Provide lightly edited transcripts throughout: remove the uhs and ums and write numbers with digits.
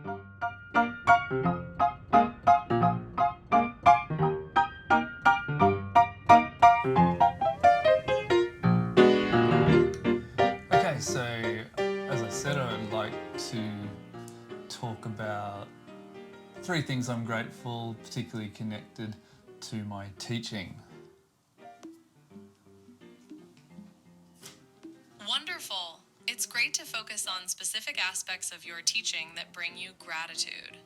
Okay, so as I said, I'd like to talk about three things I'm grateful, particularly connected to my teaching. Wonderful! It's great to focus on specific aspects of your teaching that bring you gratitude.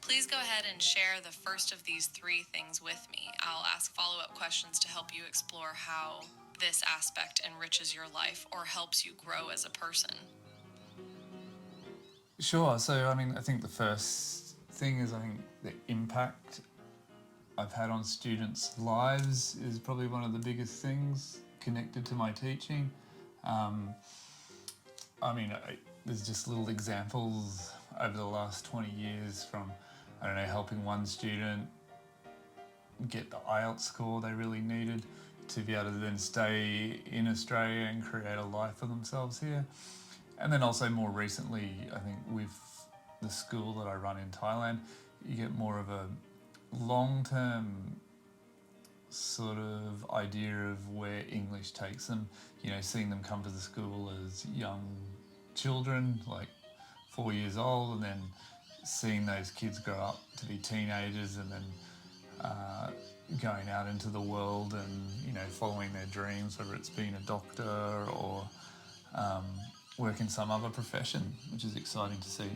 Please go ahead and share the first of these three things with me. I'll ask follow-up questions to help you explore how this aspect enriches your life or helps you grow as a person. Sure, so I think the first thing is the impact I've had on students' lives is probably one of the biggest things connected to my teaching. There's just little examples over the last 20 years from, helping one student get the IELTS score they really needed to be able to then stay in Australia and create a life for themselves here. And then also more recently, I think with the school that I run in Thailand, you get more of a long-term sort of idea of where English takes them, seeing them come to the school as young children, like 4 years old, and then seeing those kids grow up to be teenagers and then going out into the world and, following their dreams, whether it's being a doctor or work in some other profession, which is exciting to see.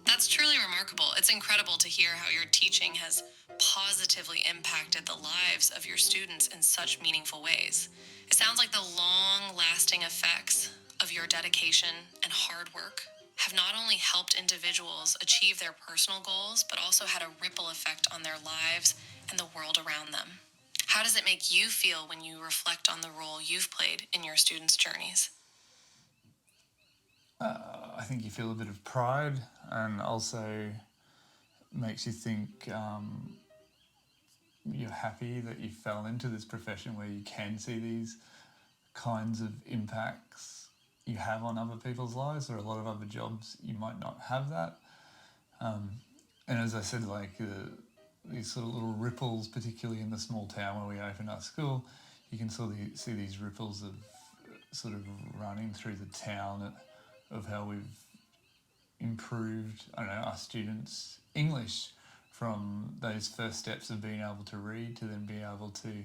That's truly remarkable. It's incredible to hear how your teaching has positively impacted the lives of your students in such meaningful ways. It sounds like the long-lasting effects of your dedication and hard work have not only helped individuals achieve their personal goals, but also had a ripple effect on their lives and the world around them. How does it make you feel when you reflect on the role you've played in your students' journeys? I think you feel a bit of pride, and also makes you think you're happy that you fell into this profession where you can see these kinds of impacts you have on other people's lives. Or a lot of other jobs you might not have that. And as I said, these sort of little ripples, particularly in the small town where we opened our school, you can sort of see these ripples of sort of running through the town of how we've improved, our students' English from those first steps of being able to read to then being able to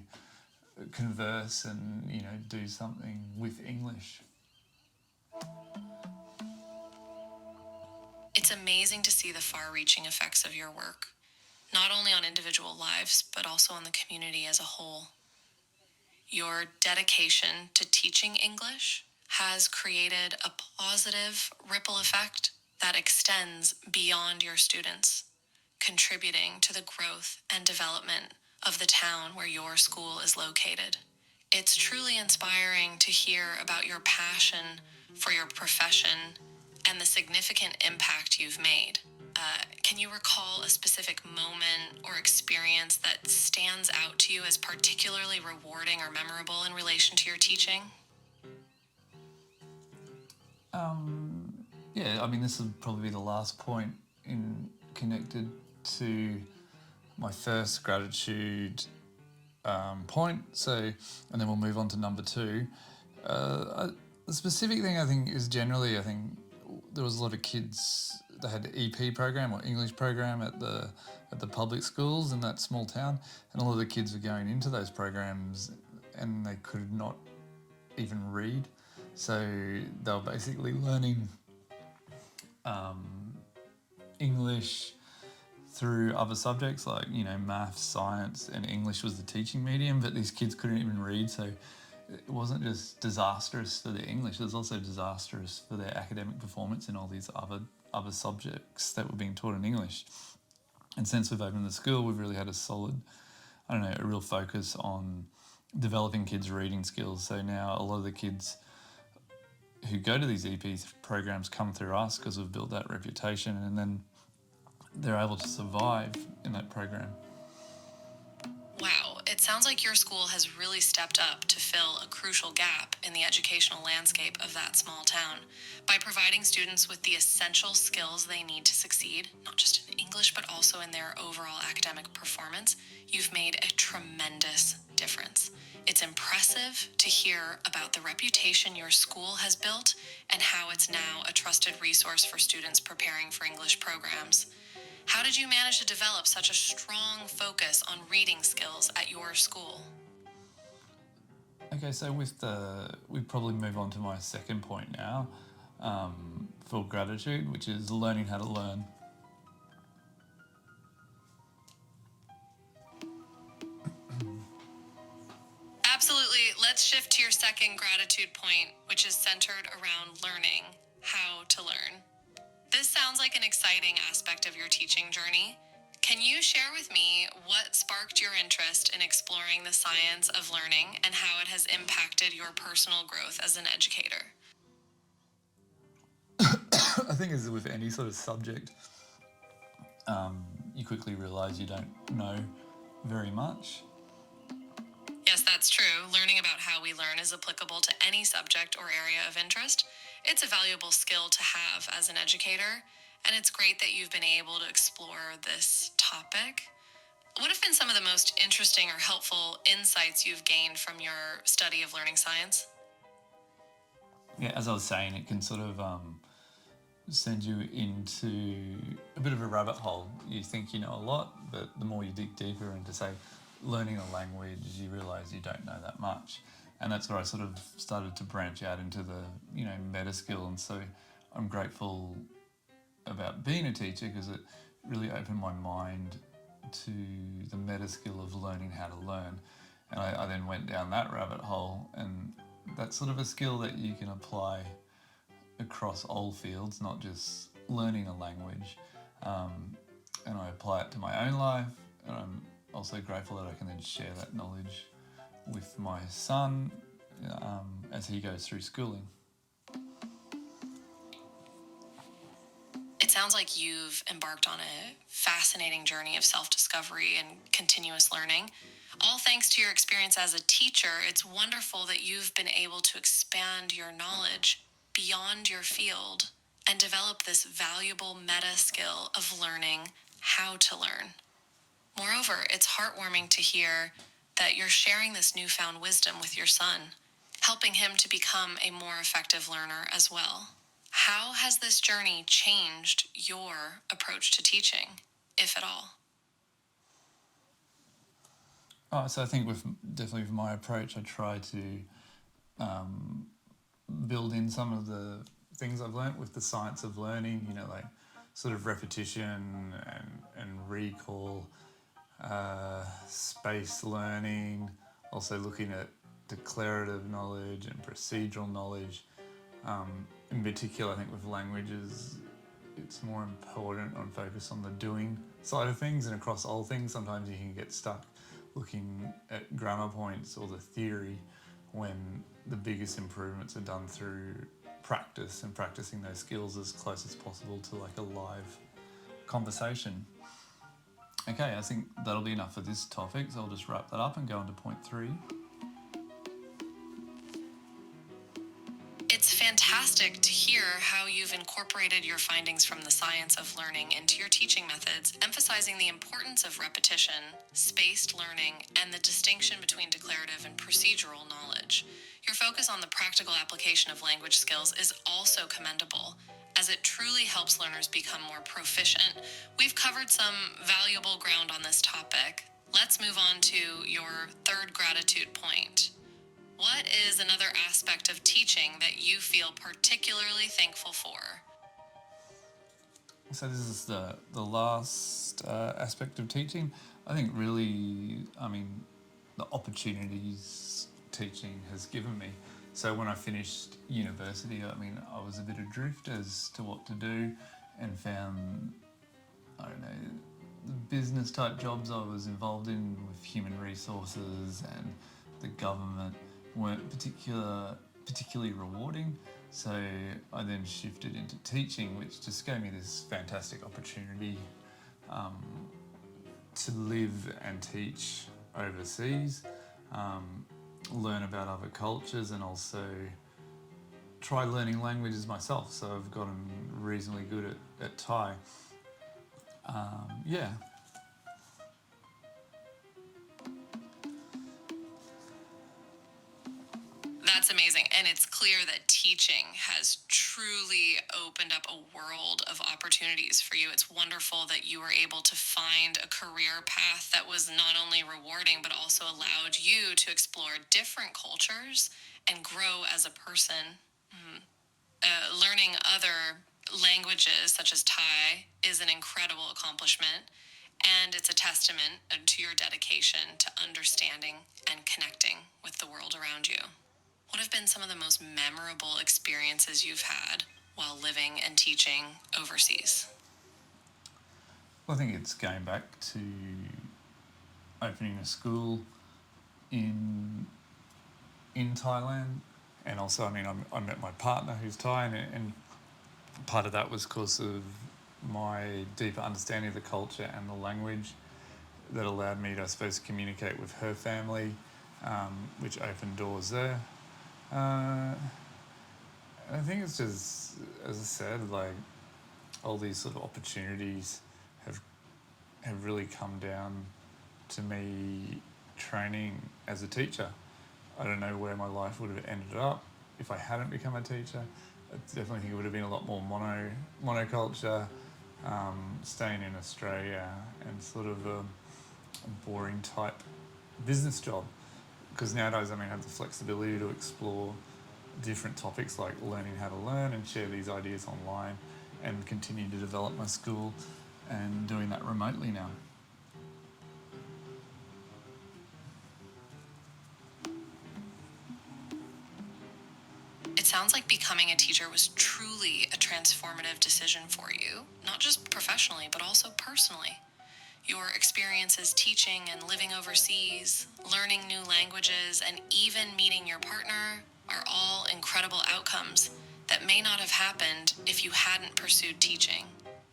converse and, do something with English. It's amazing to see the far-reaching effects of your work, not only on individual lives, but also on the community as a whole. Your dedication to teaching English has created a positive ripple effect that extends beyond your students, contributing to the growth and development of the town where your school is located. It's truly inspiring to hear about your passion for your profession and the significant impact you've made. Can you recall a specific moment or experience that stands out to you as particularly rewarding or memorable in relation to your teaching? This will probably be the last point connected to my first gratitude point. So, and then we'll move on to number two. The specific thing I think is generally, there was a lot of kids that had the EP program or English program at the public schools in that small town, and a lot of the kids were going into those programs and they could not even read. So they were basically learning English through other subjects like, maths, science, and English was the teaching medium, but these kids couldn't even read. So it wasn't just disastrous for their English, it was also disastrous for their academic performance in all these other subjects that were being taught in English. And since we've opened the school, we've really had a solid, a real focus on developing kids' reading skills. So now a lot of the kids who go to these EP programs come through us because we've built that reputation, and then they're able to survive in that program. Wow, it sounds like your school has really stepped up to fill a crucial gap in the educational landscape of that small town by providing students with the essential skills they need to succeed, not just in English, but also in their overall academic performance. You've made a tremendous difference. It's impressive to hear about the reputation your school has built and how it's now a trusted resource for students preparing for English programs. How did you manage to develop such a strong focus on reading skills at your school? Okay, so we probably move on to my second point now, for gratitude, which is learning how to learn. Absolutely. Let's shift to your second gratitude point, which is centered around learning how to learn. This sounds like an exciting aspect of your teaching journey. Can you share with me what sparked your interest in exploring the science of learning and how it has impacted your personal growth as an educator? I think as with any sort of subject, you quickly realise you don't know very much. Yes, that's true. Learning about how we learn is applicable to any subject or area of interest. It's a valuable skill to have as an educator, and it's great that you've been able to explore this topic. What have been some of the most interesting or helpful insights you've gained from your study of learning science? Yeah, as I was saying, it can sort of send you into a bit of a rabbit hole. You think you know a lot, but the more you dig deeper into, say, learning a language, you realise you don't know that much. And that's where I sort of started to branch out into the, meta skill. And so I'm grateful about being a teacher because it really opened my mind to the meta skill of learning how to learn. And I then went down that rabbit hole, and that's sort of a skill that you can apply across all fields, not just learning a language. And I apply it to my own life, and I'm also grateful that I can then share that knowledge with my son as he goes through schooling. It sounds like you've embarked on a fascinating journey of self-discovery and continuous learning. All thanks to your experience as a teacher, it's wonderful that you've been able to expand your knowledge beyond your field and develop this valuable meta skill of learning how to learn. Moreover, it's heartwarming to hear that you're sharing this newfound wisdom with your son, helping him to become a more effective learner as well. How has this journey changed your approach to teaching, if at all? So I think definitely with my approach, I try to build in some of the things I've learnt with the science of learning, like sort of repetition and recall, spaced learning, also looking at declarative knowledge and procedural knowledge. In particular, I think with languages, it's more important on focus on the doing side of things, and across all things, sometimes you can get stuck looking at grammar points or the theory when the biggest improvements are done through practice and practicing those skills as close as possible to like a live conversation. Okay, I think that'll be enough for this topic, so I'll just wrap that up and go on to point 3. It's fantastic to hear how you've incorporated your findings from the science of learning into your teaching methods, emphasizing the importance of repetition, spaced learning, and the distinction between declarative and procedural knowledge. Your focus on the practical application of language skills is also commendable, as it truly helps learners become more proficient. We've covered some valuable ground on this topic. Let's move on to your third gratitude point. What is another aspect of teaching that you feel particularly thankful for? So this is the last aspect of teaching. I think really, the opportunities teaching has given me. So when I finished university, I was a bit adrift as to what to do, and found, the business type jobs I was involved in with human resources and the government weren't particularly rewarding. So I then shifted into teaching, which just gave me this fantastic opportunity to live and teach overseas, learn about other cultures, and also try learning languages myself. So I've gotten reasonably good at Thai. Yeah. That's amazing. And it's clear that teaching has truly opened up a world of opportunities for you. It's wonderful that you were able to find a career path that was not only rewarding, but also allowed you to explore different cultures and grow as a person. Learning other languages, such as Thai, is an incredible accomplishment. And it's a testament to your dedication to understanding and connecting with the world around you. What have been some of the most memorable experiences you've had while living and teaching overseas? Well, I think it's going back to opening a school in Thailand, and also, I mean, I met my partner who's Thai, and part of that was because of my deeper understanding of the culture and the language that allowed me to, I suppose, communicate with her family, which opened doors there. I think it's just, as I said, like all these sort of opportunities have really come down to me training as a teacher. I don't know where my life would have ended up if I hadn't become a teacher. I definitely think it would have been a lot more monoculture, staying in Australia, and sort of a boring type business job. Because nowadays, I mean, I have the flexibility to explore different topics like learning how to learn and share these ideas online and continue to develop my school, and doing that remotely now. It sounds like becoming a teacher was truly a transformative decision for you, not just professionally, but also personally. Your experiences teaching and living overseas, learning new languages, and even meeting your partner are all incredible outcomes that may not have happened if you hadn't pursued teaching.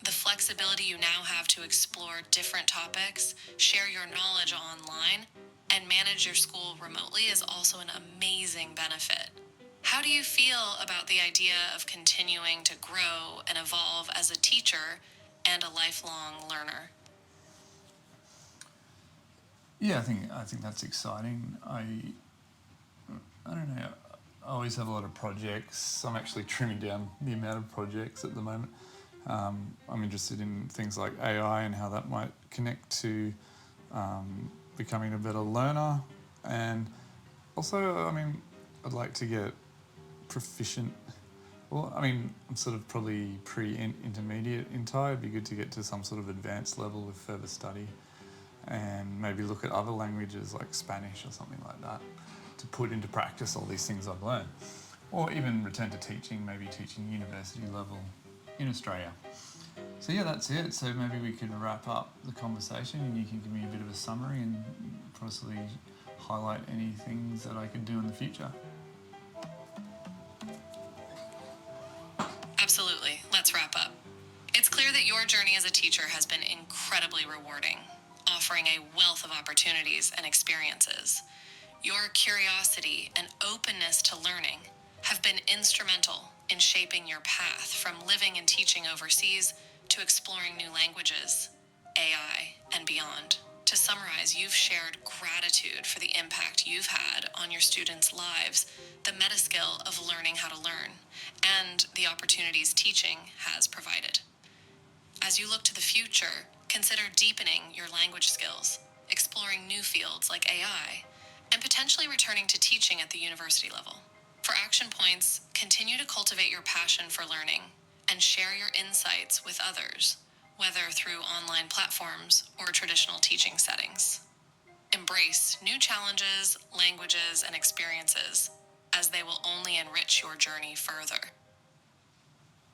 The flexibility you now have to explore different topics, share your knowledge online, and manage your school remotely is also an amazing benefit. How do you feel about the idea of continuing to grow and evolve as a teacher and a lifelong learner? Yeah, I think that's exciting. I don't know. I always have a lot of projects. I'm actually trimming down the amount of projects at the moment. I'm interested in things like AI and how that might connect to becoming a better learner. And also, I mean, I'd like to get proficient. Well, I mean, I'm sort of probably pre-intermediate in Thai. It'd be good to get to some sort of advanced level with further study, and maybe look at other languages like Spanish or something like that to put into practice all these things I've learned. Or even return to teaching, maybe teaching university level in Australia. So yeah, that's it. So maybe we can wrap up the conversation and you can give me a bit of a summary and possibly highlight any things that I could do in the future. Absolutely. Let's wrap up. It's clear that your journey as a teacher has been incredibly rewarding, offering a wealth of opportunities and experiences. Your curiosity and openness to learning have been instrumental in shaping your path from living and teaching overseas to exploring new languages, AI, and beyond. To summarize, you've shared gratitude for the impact you've had on your students' lives, the meta skill of learning how to learn, and the opportunities teaching has provided. As you look to the future, consider deepening your language skills, exploring new fields like AI, and potentially returning to teaching at the university level. For action points, continue to cultivate your passion for learning and share your insights with others, whether through online platforms or traditional teaching settings. Embrace new challenges, languages, and experiences, as they will only enrich your journey further.